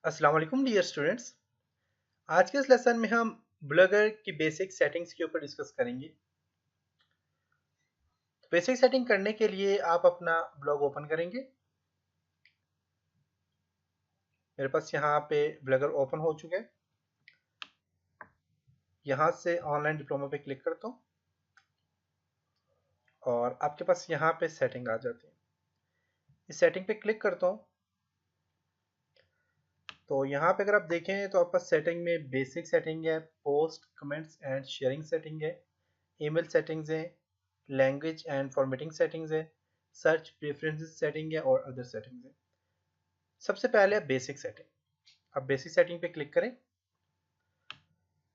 अस्सलाम वालेकुम dear students. आज के इस लेसन में हम ब्लॉगर की बेसिक सेटिंग्स के ऊपर डिस्कस करेंगे। बेसिक सेटिंग करने के लिए आप अपना ब्लॉग ओपन करेंगे। मेरे पास यहाँ पे ब्लॉगर ओपन हो चुका है। यहाँ से ऑनलाइन डिप्लोमा पे क्लिक करता हूँ और आपके पास यहाँ पे सेटिंग आ जाती है। इस सेटिंग पे क्लिक करता हूँ तो यहाँ पे अगर आप देखें तो आपका सेटिंग में बेसिक सेटिंग है, post comments and sharing setting है, ईमेल सेटिंग्स है, लैंग्वेज एंड फॉर्मेटिंग सेटिंग्स है, सर्च प्रेफरेंसेस सेटिंग है और अदर सेटिंग्स है। सबसे पहले बेसिक सेटिंग। अब बेसिक सेटिंग पे क्लिक करें।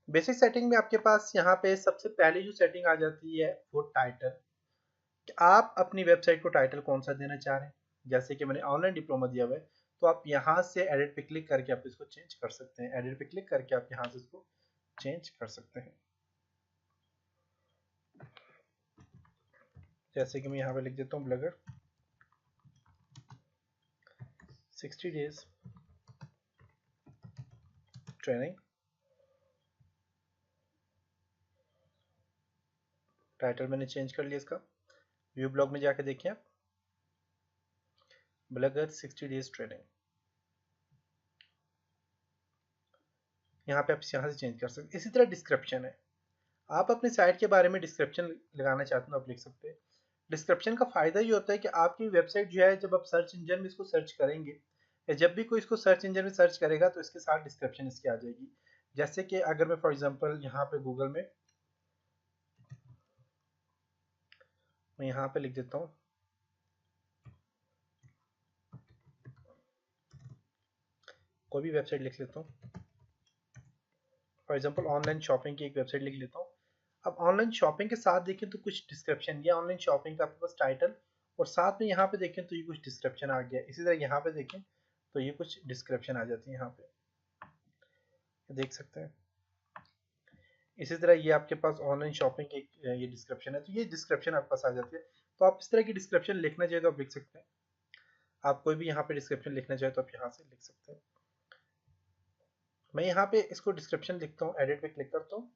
बेसिक सेटिंग में आपके पास यहाँ पे सबसे पहले जो सेटिंग आ जाती है वो टाइटल, कि आप अपनी वेबसाइट को टाइटल कौन सा देना चाह रहे हैं। जैसे कि मैंने ऑनलाइन डिप्लोमा दिया हुआ है तो आप यहाँ से एडिट पे क्लिक करके आप इसको चेंज कर सकते हैं। एडिट पे क्लिक करके आप यहाँ से इसको चेंज कर सकते हैं। जैसे कि मैं यहाँ पे लिख देता हूँ ब्लॉगर 60 डेज ट्रेनिंग। टाइटल मैंने चेंज कर लिया इसका। व्यू ब्लॉग में जाके देखिए आप, ब्लॉगर 60 डेज ट्रेनिंग। यहाँ पे आप यहाँ से चेंज कर सकते हैं। इसी तरह डिस्क्रिप्शन है, आप अपनी साइट के बारे में डिस्क्रिप्शन लगाना चाहते हो आप लिख सकते हैं। डिस्क्रिप्शन का फ़ायदा ये होता है कि आपकी वेबसाइट जो है जब आप सर्च इंजन में इसको सर्च करेंगे या जब भी कोई इसको सर्च इंजन में सर्च करेगा तो इसके साथ डिस्क्रिप्शन इसकी आ जाएगी। जैसे कि अगर मैं फॉर एग्जांपल यहाँ पे गूगल में मैं यहाँ पे लिख देता हूँ कोई भी वेबसाइट लिख लेता हूँ। फॉर एग्जांपल ऑनलाइन शॉपिंग की एक वेबसाइट लिख लेता हूँ। अब ऑनलाइन शॉपिंग के साथ देखें तो कुछ डिस्क्रिप्शन, ये ऑनलाइन शॉपिंग का आपके पास टाइटल और साथ में यहाँ पे देखें तो ये कुछ डिस्क्रिप्शन आ गया। इसी तरह यहाँ पे देखें तो ये कुछ डिस्क्रिप्शन आ जाती है, यहाँ पे देख सकते हैं। इसी तरह ये आपके पास ऑनलाइन शॉपिंग की ये डिस्क्रिप्शन है, तो ये डिस्क्रिप्शन आपके पास आ जाती है। तो आप इस तरह की डिस्क्रिप्शन लिखना चाहिए तो आप लिख सकते हैं। आप कोई भी यहाँ पे डिस्क्रिप्शन लिखना चाहे तो आप यहाँ से लिख सकते हैं। मैं यहाँ पे इसको डिस्क्रिप्शन लिखता हूँ, एडिट पे क्लिक करता हूँ।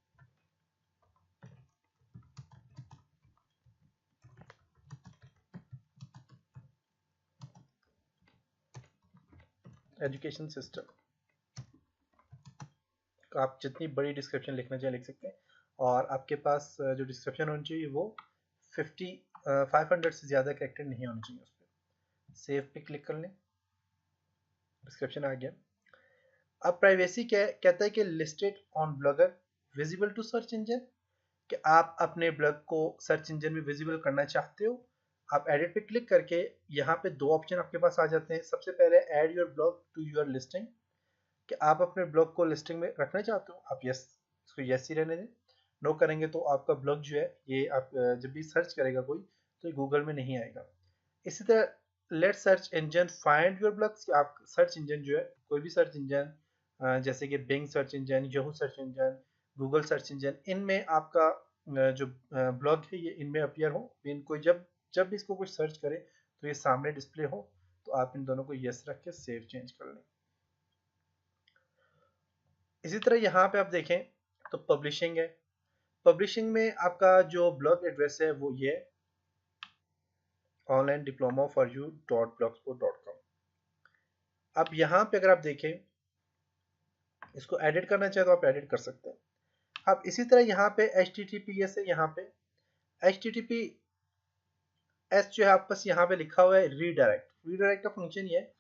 एजुकेशन सिस्टम, आप जितनी बड़ी डिस्क्रिप्शन लिखना चाहे लिख सकते हैं। और आपके पास जो डिस्क्रिप्शन होनी चाहिए वो 500 से ज़्यादा कैरेक्टर नहीं होने चाहिए उस पर। सेव पे क्लिक कर लें, डिस्क्रिप्शन आ गया। अब प्राइवेसी क्या है, कहता है कि listed on Blogger visible to search engine, कि आप अपने ब्लॉग को सर्च इंजन में विजिबल करना चाहते हो। आप एडिट पे क्लिक करके यहाँ पे दो ऑप्शन आपके पास आ जाते हैं। सबसे पहले add your blog to your listing, कि आप अपने ब्लॉग को लिस्टिंग में रखना चाहते हो, आप यस, इसको यस ही रहने दें। नो करेंगे तो आपका ब्लॉग जो है ये आप जब भी सर्च करेगा कोई तो ये गूगल में नहीं आएगा। इसी तरह let search engine find your blogs, कि आप सर्च इंजन जो है कोई भी सर्च इंजन जैसे कि Bing search engine, Yahoo search engine, Google search engine, इनमें आपका जो ब्लॉग है ये इनमें अपीयर हो। इनको जब जब भी इसको कुछ सर्च करे तो ये सामने डिस्प्ले हो। तो आप इन दोनों को यस रख के सेव चेंज कर लें। इसी तरह यहाँ पे आप देखें तो पब्लिशिंग है। पब्लिशिंग में आपका जो ब्लॉग एड्रेस है वो ये online diploma for you .blogspot.com। अब यहाँ पे अगर आप देखें इसको एडिट करना चाहे तो आप एडिट कर सकते हैं। अब इसी तरह यहाँ पे HTTPS है, यहाँ पे HTTPS जो है आपके पास यहाँ पे लिखा हुआ है रीडायरेक्ट। रीडायरेक्ट का फंक्शन ये है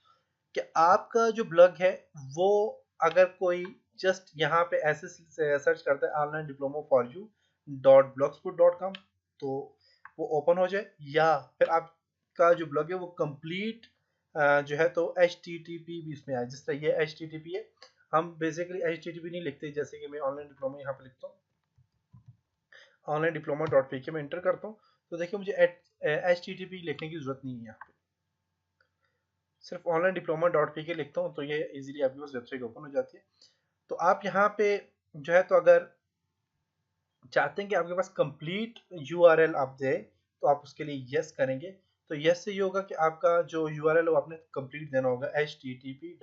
कि आपका जो ब्लॉग है वो अगर कोई जस्ट यहाँ पे ऐसे सर्च करता है online diploma for you .blogspot.com तो वो ओपन हो जाए, या फिर आपका जो ब्लॉग है वो कंप्लीट जो है तो HTTP भी इसमें आए। जिस तरह ये HTTP है, हम बेसिकली HTTP नहीं लिखते। जैसे कि मैं ऑनलाइन डिप्लोमा यहाँ पे लिखता हूँ, ऑनलाइन डिप्लोमा .pk में एंटर करता हूँ तो देखिए मुझे HTTP लिखने की जरूरत नहीं है। यहाँ पे सिर्फ ऑनलाइन डिप्लोमा .pk लिखता हूँ तो ये इजीली आपके पास वेबसाइट ओपन हो जाती है। तो आप यहाँ पे जो है तो अगर चाहते हैं कि आपके पास कंप्लीट URL आप दे तो आप उसके लिए यस करेंगे। तो यस से ये होगा कि आपका जो URL है वो आपने कंप्लीट देना होगा, http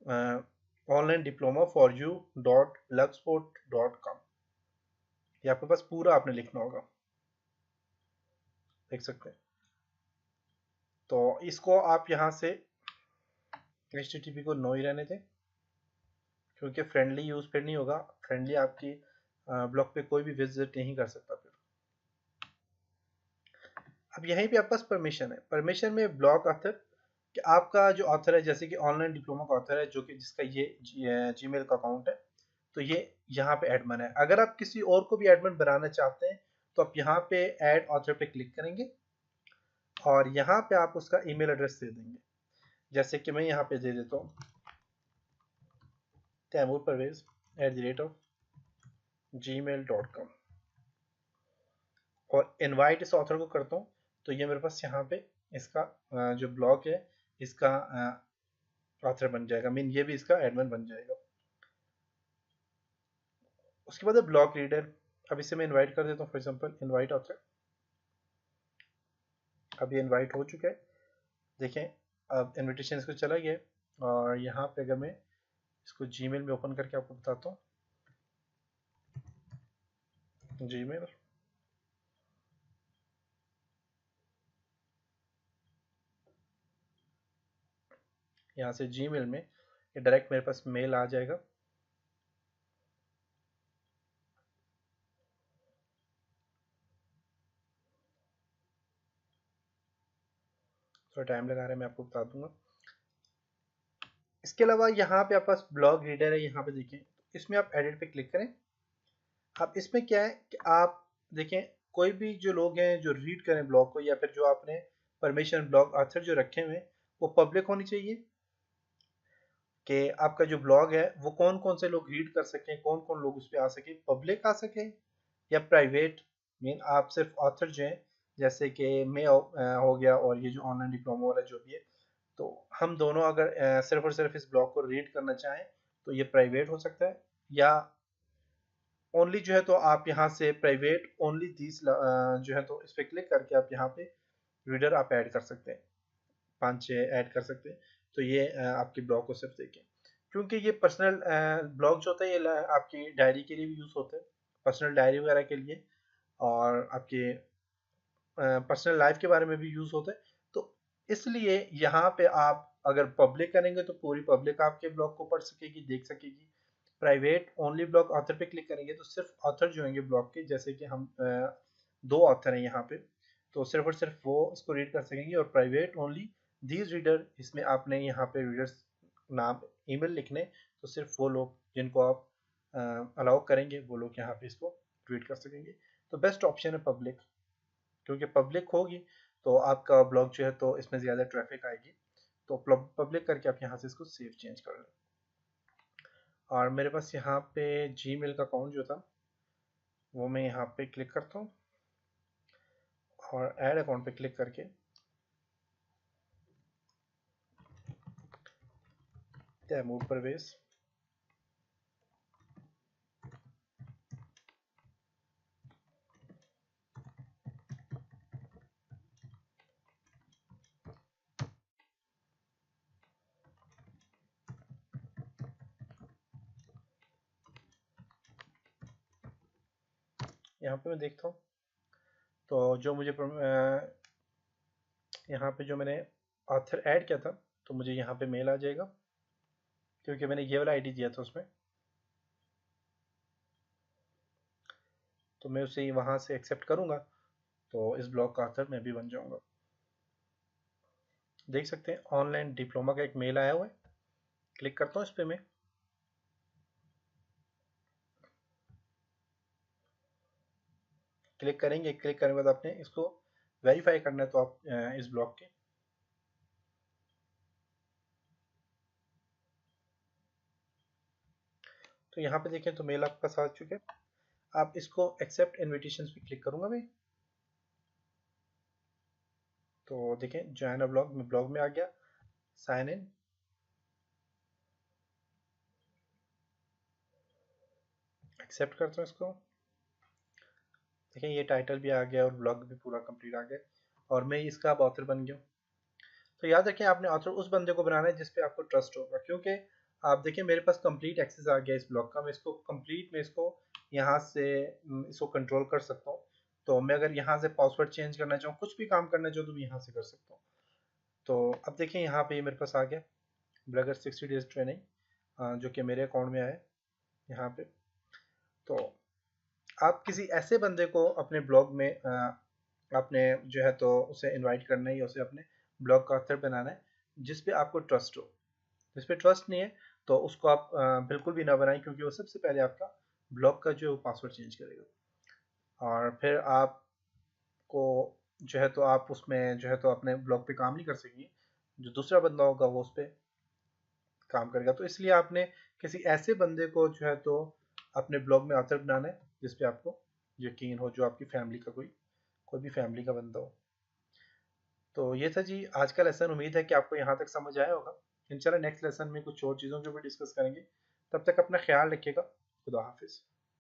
online diploma for U dot Blogspot dot com, ये आपके पास पूरा आपने लिखना होगा, देख सकते हैं। तो इसको आप यहाँ से HTTP को नो ही रहने दें, क्योंकि फ्रेंडली यूज फिर नहीं होगा, फ्रेंडली आपकी ब्लॉग पे कोई भी विजिट नहीं कर सकता फिर। अब यहीं पे आपके पास परमिशन है, परमिशन में ब्लॉग ऑथर कि आपका जो ऑथर है, जैसे कि ऑनलाइन डिप्लोमा का ऑथर है जो कि जिसका ये जीमेल का अकाउंट है, तो ये यहाँ पे एडमिन है। अगर आप किसी और को भी एडमिन बनाना चाहते हैं तो आप यहाँ पे ऐड ऑथर पे क्लिक करेंगे और यहाँ पे आप उसका ईमेल एड्रेस दे देंगे, जैसे कि मैं यहाँ पे दे देता हूँ taimurparvez@gmail.com और इनवाइट इस ऑथर को करता हूँ, तो ये मेरे पास यहाँ पे इसका जो ब्लॉग है इसका ऑथर बन जाएगा, मीन ये भी इसका एडमिन बन जाएगा। उसके बाद है ब्लॉग रीडर। अब इसे मैं इनवाइट कर देता हूँ, फॉर एग्जांपल इनवाइट ऑथर, अब ये इनवाइट हो चुका है, देखें अब इनविटेशन इसको चला गया। और यहाँ पे अगर मैं इसको जीमेल में ओपन करके आपको बताता हूँ, जीमेल, यहाँ से जीमेल में ये डायरेक्ट मेरे पास मेल आ जाएगा। थोड़ा टाइम लगा रहा है, मैं आपको बता दूंगा। इसके अलावा यहाँ पे आपके पास ब्लॉग रीडर है, यहाँ पे देखें, इसमें आप एडिट पे क्लिक करें। अब इसमें क्या है कि आप देखें कोई भी जो लोग हैं जो रीड करें ब्लॉग को, या फिर जो आपने परमिशन ब्लॉग ऑथर जो रखे हुए हैं वो पब्लिक होनी चाहिए, कि आपका जो ब्लॉग है वो कौन कौन से लोग रीड कर सकें, कौन कौन लोग उस पर आ सके, पब्लिक आ सके या प्राइवेट। मीन आप सिर्फ ऑथर जो हैं, जैसे कि मैं हो गया और ये जो ऑनलाइन डिप्लोमा वाला जो भी है, तो हम दोनों अगर सिर्फ और सिर्फ इस ब्लॉग को रीड करना चाहें तो ये प्राइवेट हो सकता है, या ओनली जो है तो आप यहाँ से प्राइवेट ओनली दिस जो है तो इस पर क्लिक करके आप यहाँ पे रीडर आप ऐड कर सकते हैं, 5-6 ऐड कर सकते हैं। तो ये आपके ब्लॉग को सिर्फ देखें, क्योंकि ये पर्सनल ब्लॉग जो होता है ये आपकी डायरी के लिए भी यूज़ होता है, पर्सनल डायरी वगैरह के लिए, और आपके पर्सनल लाइफ के बारे में भी यूज़ होता है। तो इसलिए यहाँ पे आप अगर पब्लिक करेंगे तो पूरी पब्लिक आपके ब्लॉग को पढ़ सकेगी, देख सकेगी। प्राइवेट ओनली ब्लॉग ऑथर पे क्लिक करेंगे तो सिर्फ ऑथर जो होंगे ब्लॉग के, जैसे कि हम 2 ऑथर हैं यहाँ पे, तो सिर्फ और सिर्फ वो इसको रीड कर सकेंगे। और प्राइवेट ओनली दीज रीडर, इसमें आपने यहाँ पे रीडर्स नाम ईमेल लिखने, तो सिर्फ वो लोग जिनको आप अलाउ करेंगे वो लोग यहाँ पे इसको रीड कर सकेंगे। तो बेस्ट ऑप्शन है पब्लिक, क्योंकि पब्लिक होगी तो आपका ब्लॉग जो है तो इसमें ज़्यादा ट्रैफिक आएगी। तो पब्लिक करके आप यहाँ से इसको सेव चेंज कर लें। और मेरे पास यहाँ पे जीमेल का अकाउंट जो था वो मैं यहाँ पे क्लिक करता हूँ और ऐड अकाउंट पे क्लिक करके तैमूर परवेज़ यहाँ पे मैं देखता हूँ, तो जो मुझे यहाँ पे जो मैंने ऑथर ऐड किया था तो मुझे यहाँ पे मेल आ जाएगा, क्योंकि मैंने ये वाला आईडी दिया था उसमें, तो मैं उसे वहाँ से एक्सेप्ट करूँगा तो इस ब्लॉग का ऑथर मैं भी बन जाऊँगा। देख सकते हैं ऑनलाइन डिप्लोमा का एक मेल आया हुआ है, क्लिक करता हूँ इस पर मैं। क्लिक करेंगे, क्लिक करने के बाद आपने इसको वेरीफाई करना है, तो आप इस ब्लॉग के तो यहाँ पे देखें तो मेल आपका साथ चुके। आप इसको एक्सेप्ट इनविटेशंस पे क्लिक करूँगा मैं, तो देखें जॉइन अ ब्लॉग में ब्लॉग में आ गया, साइन इन, एक्सेप्ट करता हूँ इसको। देखें ये टाइटल भी आ गया और ब्लॉग भी पूरा कंप्लीट आ गया और मैं इसका अब ऑथर बन गया। तो याद रखें आपने ऑथर उस बंदे को बनाना है जिस पे आपको ट्रस्ट होगा, क्योंकि आप देखिए मेरे पास कंप्लीट एक्सेस आ गया इस ब्लॉग का। मैं इसको यहाँ से इसको कंट्रोल कर सकता हूँ। तो मैं अगर यहाँ से पासवर्ड चेंज करना चाहूँ, कुछ भी काम करना चाहूँ, तो मैं यहाँ से कर सकता हूँ। तो अब देखिए यहाँ पे मेरे पास आ गया ब्लॉगर 60 डेज ट्रेनिंग, जो कि मेरे अकाउंट में आया यहाँ पे। तो आप किसी ऐसे बंदे को अपने ब्लॉग में आपने जो है तो उसे इनवाइट करना है या उसे अपने ब्लॉग का ऑथर बनाना है जिस पे आपको ट्रस्ट हो। जिस पे ट्रस्ट नहीं है तो उसको आप बिल्कुल भी ना बनाएं, क्योंकि वो सबसे पहले आपका ब्लॉग का जो पासवर्ड चेंज करेगा। और फिर आपको जो है तो आप उसमें जो है तो अपने ब्लॉग पे काम नहीं कर सकेंगे, जो दूसरा बंदा होगा वो उस पर काम करेगा। तो इसलिए आपने किसी ऐसे बंदे को जो है तो अपने ब्लॉग में ऑथर बनाना है जिस पे आपको यकीन हो, जो आपकी फैमिली का कोई भी फैमिली का बंदा हो। तो ये था जी आज का लेसन। उम्मीद है कि आपको यहाँ तक समझ आया होगा। इंशाल्लाह नेक्स्ट लेसन में कुछ और चीज़ों के ऊपर डिस्कस करेंगे। तब तक अपना ख्याल रखिएगा। खुदा हाफिज़।